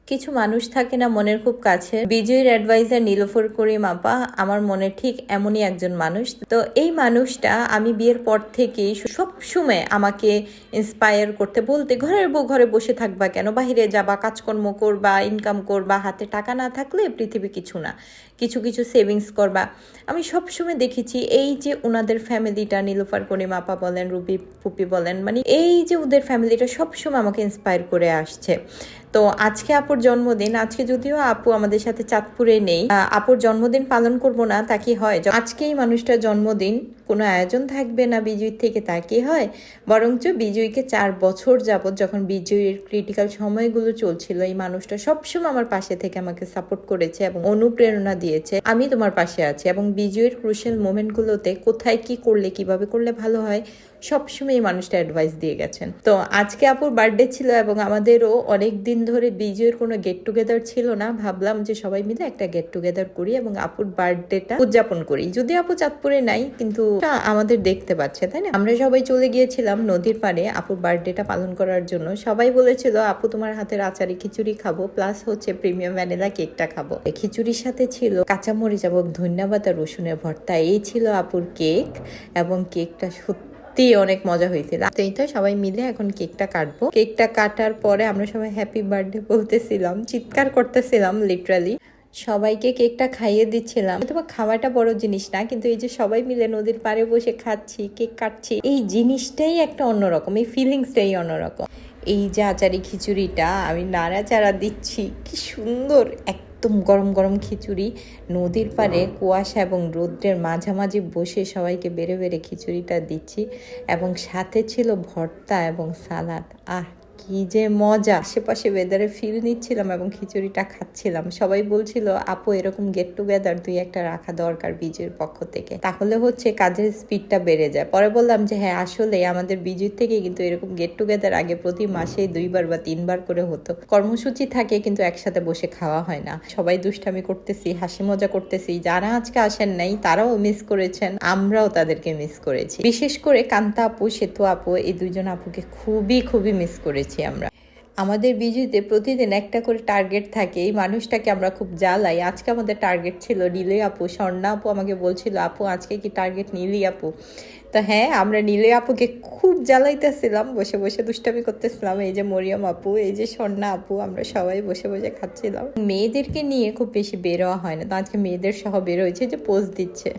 কিছু মানুষ থাকে না মনের খুব কাছে। বিজয়ীর অ্যাডভাইজার নীলোফার করিম আপা আমার মনে ঠিক এমনই একজন মানুষ। তো এই মানুষটা আমি বিয়ের পর থেকেই সব সময় আমাকে ইন্সপায়ার করতে, বলতে ঘরের বউ ঘরে বসে থাকবা কেন, বাহিরে যাবা, কাজকর্ম করবা, ইনকাম করবা, হাতে টাকা না থাকলে পৃথিবী কিছু না, কিছু কিছু সেভিংস করবা। আমি সবসময় দেখেছি এই যে ওনাদের ফ্যামিলিটা, নীলোফার করিম আপা বলেন, রুবি ফুপি বলেন, মানে এই যে ওদের ফ্যামিলিটা সবসময় আমাকে ইন্সপায়ার করে আসছে। তো আজকে আপুর জন্মদিন, আজকে যদিও আপু আমাদের সাথে চাঁদপুরে নেই, আপুর জন্মদিন পালন করব না তা কি হয়? আজকেই মানুষটার জন্মদিন, কোনো আয়োজন থাকবে না বিজয়ীর থেকে তা কি হয়? বরঞ্চ বিজয়ীকে 4 বছর যাবত যখন বিজয়ীর ক্রিটিক্যাল সময়গুলো চলছিল, এই মানুষটা সবসময় আমার পাশে থেকে আমাকে সাপোর্ট করেছে এবং অনুপ্রেরণা দিয়েছে, আমি তোমার পাশে আছি। এবং বিজয়ীর ক্রুশিয়াল মোমেন্টগুলোতে কোথায় কি করলে, কিভাবে করলে ভালো হয়, সবসময় এই মানুষটা অ্যাডভাইস দিয়ে গেছেন। তো আজকে আপুর বার্থডে ছিল এবং আমাদেরও অনেক দিন ধরে বিজয়ের কোনো গেট টুগেদার ছিল না। ভাবলাম যে সবাই মিলে একটা গেট টুগেদার করি এবং আপুর বার্থডেটা উদযাপন করি। যদি আপু চাঁদপুরে নাই, কিন্তু আমাদের দেখতে পাচ্ছে, তাই না? আমরা সবাই চলে গিয়েছিলাম নদীর পাড়ে আপুর বার্থডেটা পালন করার জন্য। সবাই বলেছিল আপু তোমার হাতের আচারি খিচুড়ি খাবো, প্লাস হচ্ছে প্রিমিয়াম ভ্যানিলা কেকটা খাবো। খিচুড়ির সাথে ছিল কাঁচামরিচ এবং ধন্যবাদ আর রসুনের ভর্তা। এই ছিল আপুর কেক এবং কেকটা সত্যি অনেক মজা হয়েছিল। তো এই তো সবাই মিলে এখন কেকটা কাটবো। কেকটা কাটার পরে আমরা সবাই হ্যাপি বার্থডে বলতেছিলাম, চিৎকার করতেছিলাম লিটারালি। সবাইকে কেকটা খাইয়ে দিচ্ছিলাম। তোমার খাওয়াটা বড় জিনিস না, কিন্তু এই যে সবাই মিলে নদীর পাড়ে বসে খাচ্ছি, কেক কাটছি, এই জিনিসটাই একটা অন্যরকম, এই ফিলিংসটাই অন্যরকম। এই যে আচারি খিচুড়িটা আমি নাড়াচাড়া দিচ্ছি, কি সুন্দর একদম গরম গরম খিচুড়ি, নদীর পাড়ে কুয়াশা এবং রৌদ্রের মাঝামাঝি বসে সবাইকে বেড়ে বেড়ে খিচুড়িটা দিচ্ছি এবং সাথে ছিল ভর্তা এবং সালাদ। কি যে মজা! আশেপাশে ওয়েদারে ফিল নিচ্ছিলাম এবং খিচুড়িটা খাচ্ছিলাম। সবাই বলছিল আপু এরকম গেট টুগেদার দুই একটা রাখা দরকার বিজয়ের পক্ষ থেকে, তাহলে হচ্ছে কাজের স্পিডটা বেড়ে যায়। পরে বললাম যে হ্যাঁ আসলে আমাদের বিজয় থেকে কিন্তু এরকম গেট টুগেদার আগে প্রতি মাসে 2বার বা 3বার করে হতো। কর্মসূচি থাকে কিন্তু একসাথে বসে খাওয়া হয় না। সবাই দুষ্টামি করতেছি, হাসি মজা করতেছি। যারা আজকে আসেন নাই তারাও মিস করেছেন, আমরাও তাদেরকে মিস করেছি। বিশেষ করে কান্তা আপু, সেতু আপু, এই দুইজন আপুকে খুবই খুবই মিস করেছি আমরা। আমাদের বিজয়ীতে প্রতিদিন একটা করে টার্গেট থাকে, এই মানুষটাকে আমরা খুব জ্বালাই। আজকে আমাদের টার্গেট ছিল নীলে আপু। স্বর্ণা আপু আমাকে বলছিল আপু আজকে কি টার্গেট নীলি আপু? তো হ্যাঁ, আমরা নীলে আপুকে খুব জ্বালাইতেছিলাম, বসে বসে দুষ্টামি করতেছিলাম। এই যে মরিয়ম আপু, এই যে স্বর্ণা আপু, আমরা সবাই বসে বসে খাচ্ছিলাম। মেয়েদেরকে নিয়ে খুব বেশি বেরোয়া হয় না, তো আজকে মেয়েদের সহ বের হয়েছে, যে পোজ দিচ্ছে।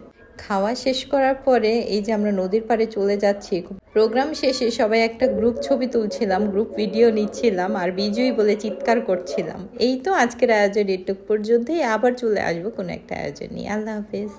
খাওয়া শেষ করার পরে এই যে আমরা নদীর পাড়ে চলে যাচ্ছি। প্রোগ্রাম শেষে সবাই একটা গ্রুপ ছবি তুলছিলাম, গ্রুপ ভিডিও নিচ্ছিলাম আর বিজয়ী বলে চিৎকার করছিলাম। এই তো আজকের আয়োজন এটুক পর্যন্তই। আবার চলে আসবো কোনো একটা আয়োজন নিয়ে। আল্লাহ হাফেজ।